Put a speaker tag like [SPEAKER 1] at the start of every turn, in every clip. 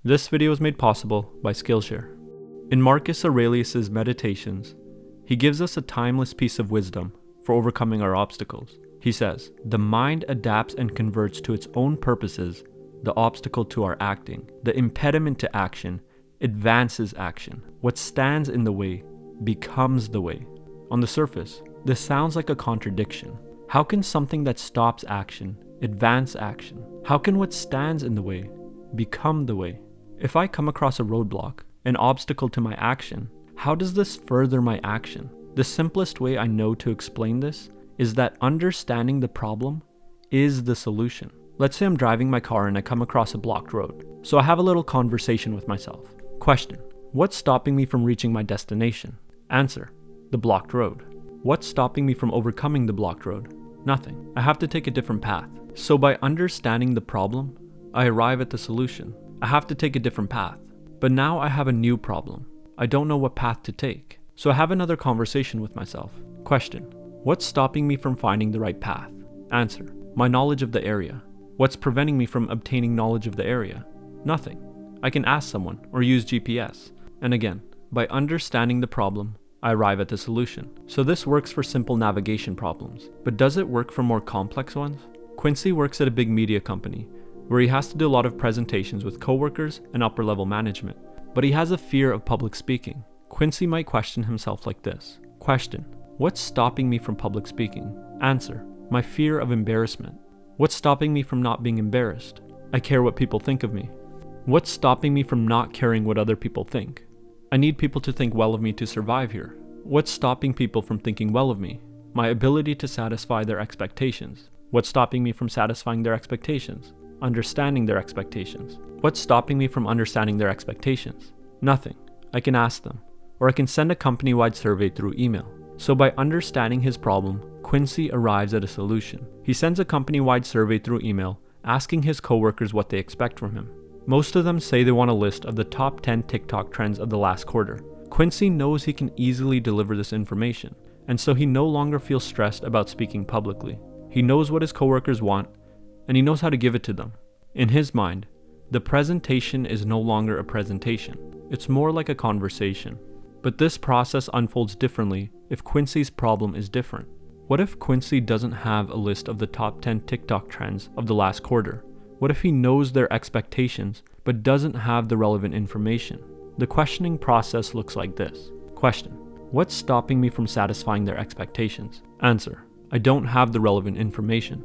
[SPEAKER 1] This video is made possible by Skillshare. In Marcus Aurelius Meditations, he gives us a timeless piece of wisdom for overcoming our obstacles. He says, "The mind adapts and converts to its own purposes the obstacle to our acting. The impediment to action advances action. What stands in the way becomes the way." On the surface, this sounds like a contradiction. How can something that stops action advance action? How can what stands in the way become the way? If I come across a roadblock, an obstacle to my action, how does this further my action? The simplest way I know to explain this is that understanding the problem is the solution. Let's say I'm driving my car and I come across a blocked road. So I have a little conversation with myself. Question: what's stopping me from reaching my destination? Answer: the blocked road. What's stopping me from overcoming the blocked road? Nothing. I have to take a different path. So by understanding the problem, I arrive at the solution. I have to take a different path. But now I have a new problem. I don't know what path to take. So I have another conversation with myself. Question: what's stopping me from finding the right path? Answer: my knowledge of the area. What's preventing me from obtaining knowledge of the area? Nothing. I can ask someone or use GPS. And again, by understanding the problem, I arrive at the solution. So this works for simple navigation problems. But does it work for more complex ones? Quincy works at a big media company where he has to do a lot of presentations with coworkers and upper level management. But he has a fear of public speaking. Quincy might question himself like this. Question: what's stopping me from public speaking? Answer: my fear of embarrassment. What's stopping me from not being embarrassed? I care what people think of me. What's stopping me from not caring what other people think? I need people to think well of me to survive here. What's stopping people from thinking well of me? My ability to satisfy their expectations. What's stopping me from satisfying their expectations? Understanding their expectations. What's stopping me from understanding their expectations? Nothing. I can ask them, or I can send a company-wide survey through email. So by understanding his problem, Quincy arrives at a solution. He sends a company-wide survey through email, asking his coworkers what they expect from him. Most of them say they want a list of the top 10 TikTok trends of the last quarter. Quincy knows he can easily deliver this information, and so he no longer feels stressed about speaking publicly. He knows what his coworkers want, and he knows how to give it to them. In his mind, the presentation is no longer a presentation. It's more like a conversation. But this process unfolds differently if Quincy's problem is different. What if Quincy doesn't have a list of the top 10 TikTok trends of the last quarter? What if he knows their expectations but doesn't have the relevant information? The questioning process looks like this. Question: what's stopping me from satisfying their expectations? Answer: I don't have the relevant information.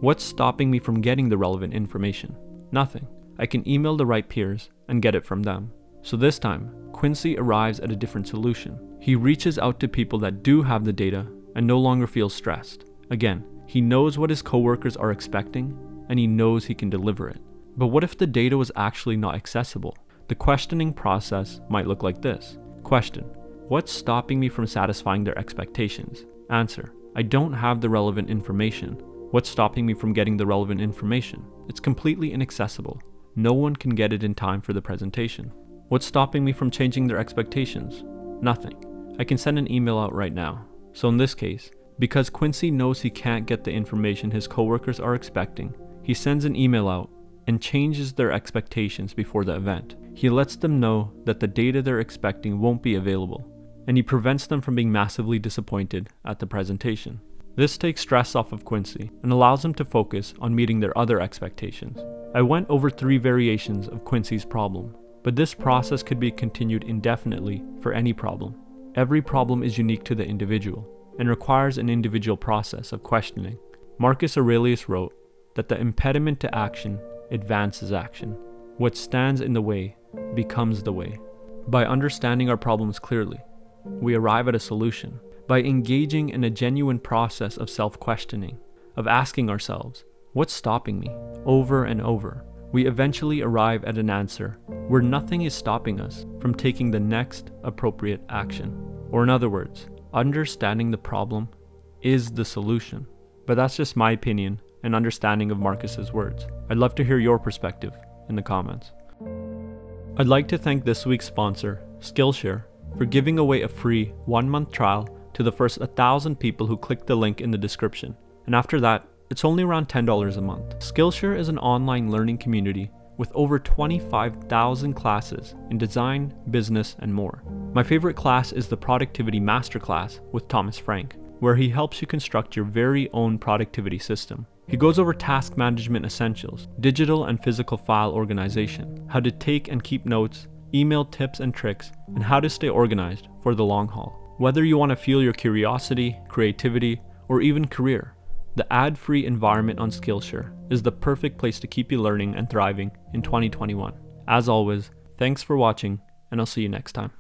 [SPEAKER 1] What's stopping me from getting the relevant information? Nothing. I can email the right peers and get it from them. So this time, Quincy arrives at a different solution. He reaches out to people that do have the data and no longer feels stressed. Again, he knows what his coworkers are expecting and he knows he can deliver it. But what if the data was actually not accessible? The questioning process might look like this. Question: what's stopping me from satisfying their expectations? Answer: I don't have the relevant information. What's stopping me from getting the relevant information? It's completely inaccessible. No one can get it in time for the presentation. What's stopping me from changing their expectations? Nothing. I can send an email out right now. So in this case, because Quincy knows he can't get the information his coworkers are expecting, he sends an email out and changes their expectations before the event. He lets them know that the data they're expecting won't be available, and he prevents them from being massively disappointed at the presentation. This takes stress off of Quincy and allows him to focus on meeting their other expectations. I went over 3 variations of Quincy's problem, but this process could be continued indefinitely for any problem. Every problem is unique to the individual and requires an individual process of questioning. Marcus Aurelius wrote that the impediment to action advances action. What stands in the way becomes the way. By understanding our problems clearly, we arrive at a solution. By engaging in a genuine process of self-questioning, of asking ourselves, what's stopping me, over and over, we eventually arrive at an answer where nothing is stopping us from taking the next appropriate action. Or in other words, understanding the problem is the solution. But that's just my opinion and understanding of Marcus's words. I'd love to hear your perspective in the comments. I'd like to thank this week's sponsor, Skillshare, for giving away a free 1-month trial to the first 1,000 people who click the link in the description. And after that, it's only around $10 a month. Skillshare is an online learning community with over 25,000 classes in design, business, and more. My favorite class is the Productivity Masterclass with Thomas Frank, where he helps you construct your very own productivity system. He goes over task management essentials, digital and physical file organization, how to take and keep notes, email tips and tricks, and how to stay organized for the long haul. Whether you want to fuel your curiosity, creativity, or even career, the ad-free environment on Skillshare is the perfect place to keep you learning and thriving in 2021. As always, thanks for watching, and I'll see you next time.